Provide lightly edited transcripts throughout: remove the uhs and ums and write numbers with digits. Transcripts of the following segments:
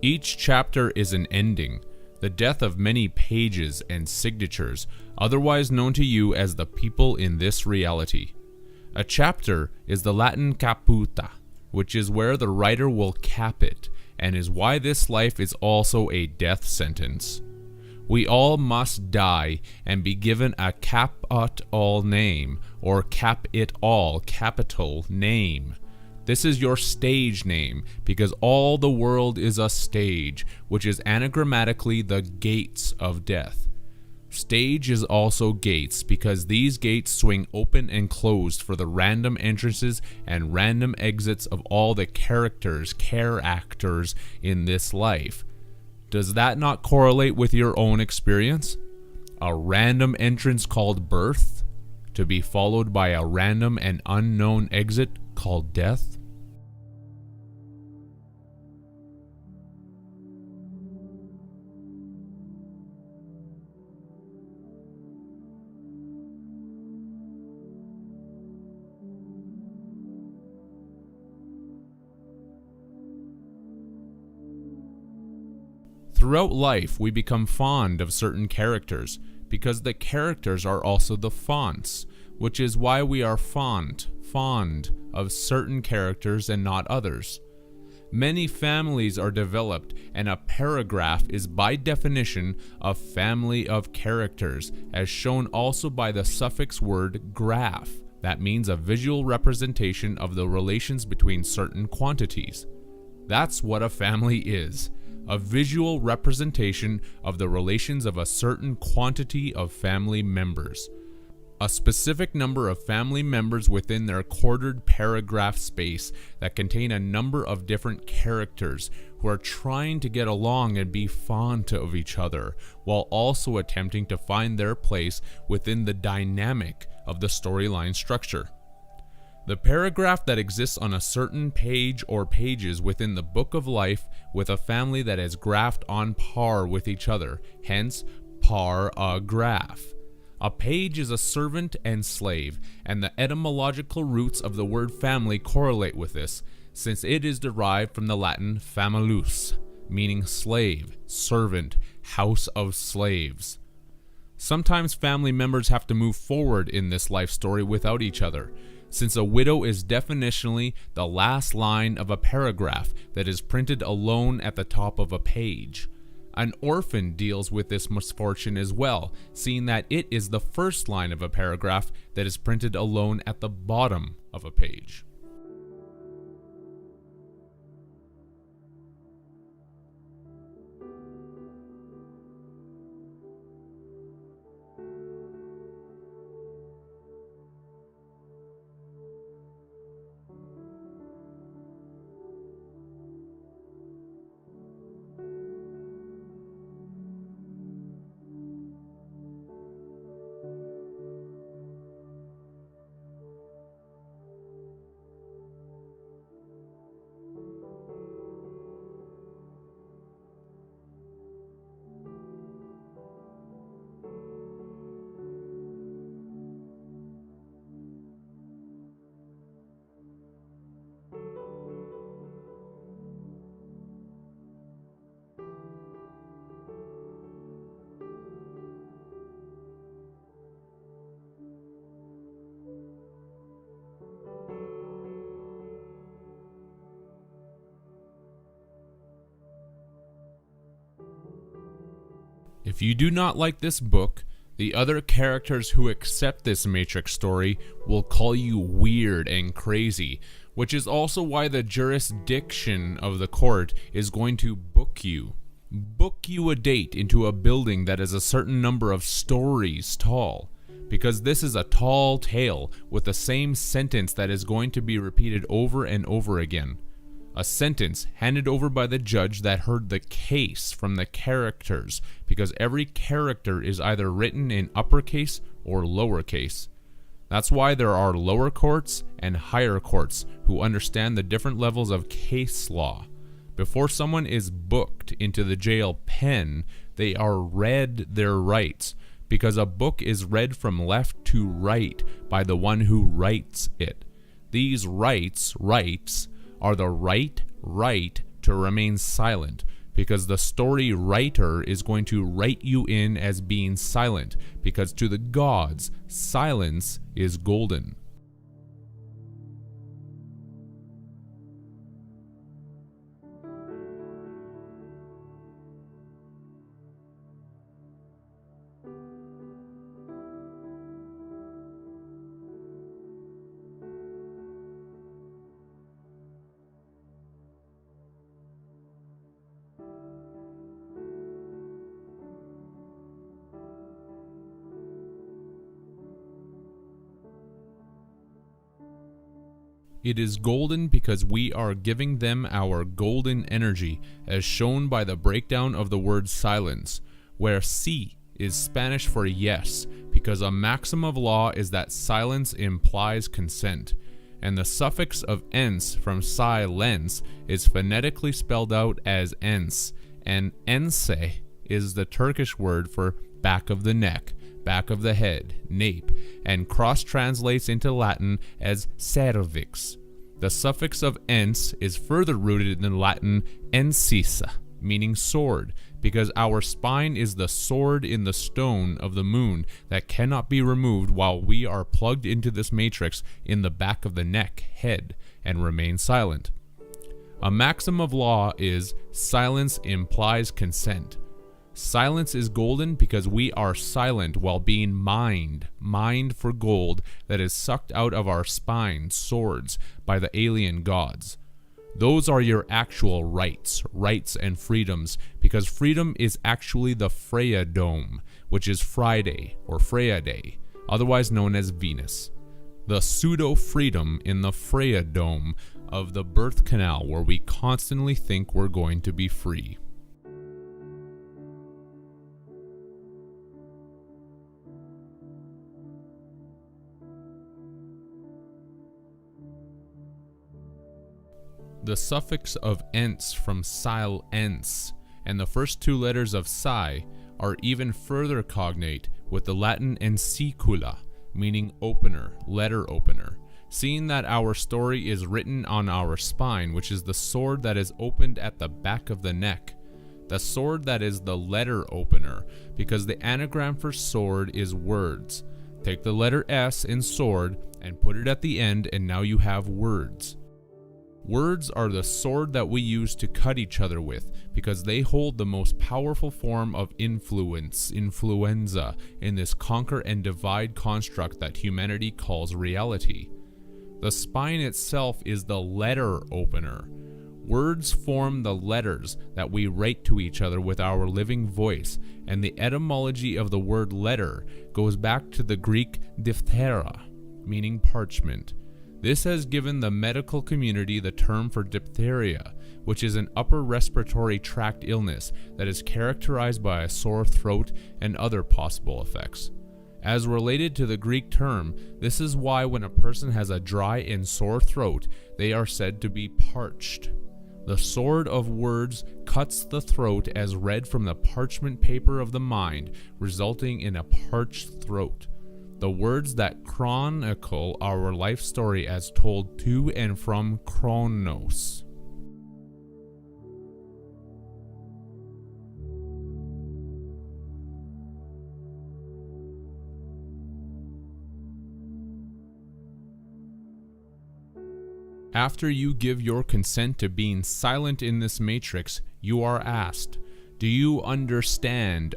Each chapter is an ending, the death of many pages and signatures, otherwise known to you as the people in this reality. A chapter is the Latin caputa, which is where the writer will cap it, and is why this life is also a death sentence. We all must die and be given a cap-ut-all name, or cap-it-all capital name. This is your stage name, because all the world is a stage, which is anagrammatically the gates of death. Stage is also gates, because these gates swing open and closed for the random entrances and random exits of all the characters in this life. Does that not correlate with your own experience? A random entrance called birth, to be followed by a random and unknown exit called death? Throughout life, we become fond of certain characters, because the characters are also the fonts, which is why we are fond of certain characters and not others. Many families are developed, and a paragraph is by definition a family of characters, as shown also by the suffix word graph, that means a visual representation of the relations between certain quantities. That's what a family is. A visual representation of the relations of a certain quantity of family members. A specific number of family members within their quartered paragraph space that contain a number of different characters who are trying to get along and be fond of each other, while also attempting to find their place within the dynamic of the storyline structure. The paragraph that exists on a certain page or pages within the book of life with a family that is graphed on par with each other, hence par-a-graph. A page is a servant and slave, and the etymological roots of the word family correlate with this, since it is derived from the Latin famulus, meaning slave, servant, house of slaves. Sometimes family members have to move forward in this life story without each other, since a widow is definitionally the last line of a paragraph that is printed alone at the top of a page. An orphan deals with this misfortune as well, seeing that it is the first line of a paragraph that is printed alone at the bottom of a page. If you do not like this book, the other characters who accept this Matrix story will call you weird and crazy, which is also why the jurisdiction of the court is going to book you a date into a building that is a certain number of stories tall, because this is a tall tale with the same sentence that is going to be repeated over and over again. A sentence handed over by the judge that heard the case from the characters, because every character is either written in uppercase or lowercase. That's why there are lower courts and higher courts who understand the different levels of case law. Before someone is booked into the jail pen, they are read their rights, because a book is read from left to right by the one who writes it. These rights are the right to remain silent, because the story writer is going to write you in as being silent, because to the gods, silence is golden. It is golden because we are giving them our golden energy, as shown by the breakdown of the word silence, where sí is Spanish for yes, because a maxim of law is that silence implies consent, and the suffix of ens from silence is phonetically spelled out as ens, and ense is the Turkish word for back of the neck, back of the head, nape, and cross-translates into Latin as cervix. The suffix of ens is further rooted in Latin encisa, meaning sword, because our spine is the sword in the stone of the moon that cannot be removed while we are plugged into this matrix in the back of the neck, head, and remain silent. A maxim of law is silence implies consent. Silence is golden because we are silent while being mined for gold that is sucked out of our spine, swords, by the alien gods. Those are your actual rights and freedoms, because freedom is actually the Freya Dome, which is Friday or Freya Day, otherwise known as Venus. The pseudo-freedom in the Freya Dome of the birth canal where we constantly think we're going to be free. The suffix of ens from silence and the first two letters of psi are even further cognate with the Latin ensicula, meaning opener, letter opener. Seeing that our story is written on our spine, which is the sword that is opened at the back of the neck, the sword that is the letter opener, because the anagram for sword is words. Take the letter S in sword and put it at the end, and now you have words. Words are the sword that we use to cut each other with, because they hold the most powerful form of influenza, in this conquer and divide construct that humanity calls reality. The spine itself is the letter opener. Words form the letters that we write to each other with our living voice, and the etymology of the word letter goes back to the Greek diphthera, meaning parchment. This has given the medical community the term for diphtheria, which is an upper respiratory tract illness that is characterized by a sore throat and other possible effects. As related to the Greek term, this is why when a person has a dry and sore throat, they are said to be parched. The sword of words cuts the throat as read from the parchment paper of the mind, resulting in a parched throat. The words that chronicle our life story as told to and from Chronos. After you give your consent to being silent in this matrix, you are asked, do you understand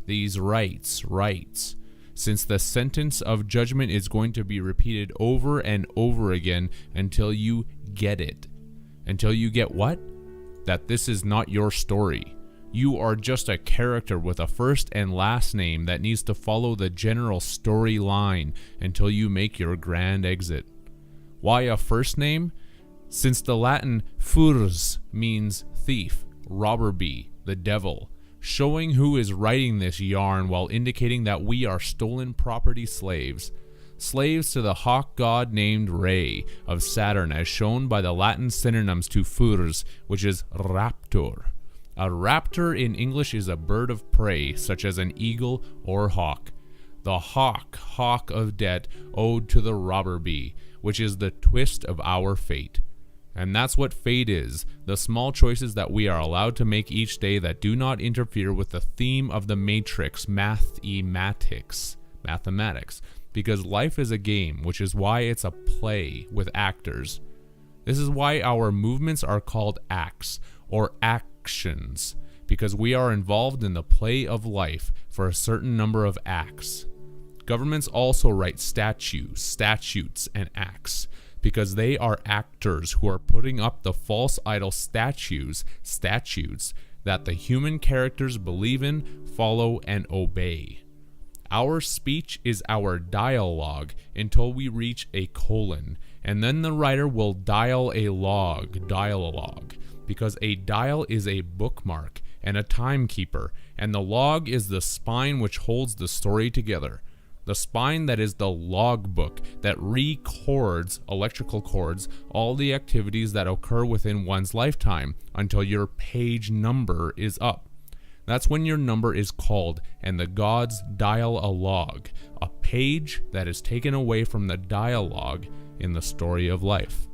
these rights? Since the sentence of judgment is going to be repeated over and over again until you get it. Until you get what? That this is not your story. You are just a character with a first and last name that needs to follow the general storyline until you make your grand exit. Why a first name? Since the Latin furs means thief, robber bee, the devil, showing who is writing this yarn while indicating that we are stolen property slaves. Slaves to the hawk god named Re of Saturn, as shown by the Latin synonyms to furs, which is raptor. A raptor in English is a bird of prey, such as an eagle or hawk. The hawk of debt owed to the robber bee, which is the twist of our fate. And that's what fate is, the small choices that we are allowed to make each day that do not interfere with the theme of the matrix, mathematics. Because life is a game, which is why it's a play with actors. This is why our movements are called acts, or actions, because we are involved in the play of life for a certain number of acts. Governments also write statutes, and acts, because they are actors who are putting up the false idol statutes that the human characters believe in, follow, and obey. Our speech is our dialogue until we reach a colon, and then the writer will dial a log, because a dial is a bookmark and a timekeeper, and the log is the spine which holds the story together. The spine that is the logbook that records, electrical cords, all the activities that occur within one's lifetime until your page number is up. That's when your number is called and the gods dial a log, a page that is taken away from the dialogue in the story of life.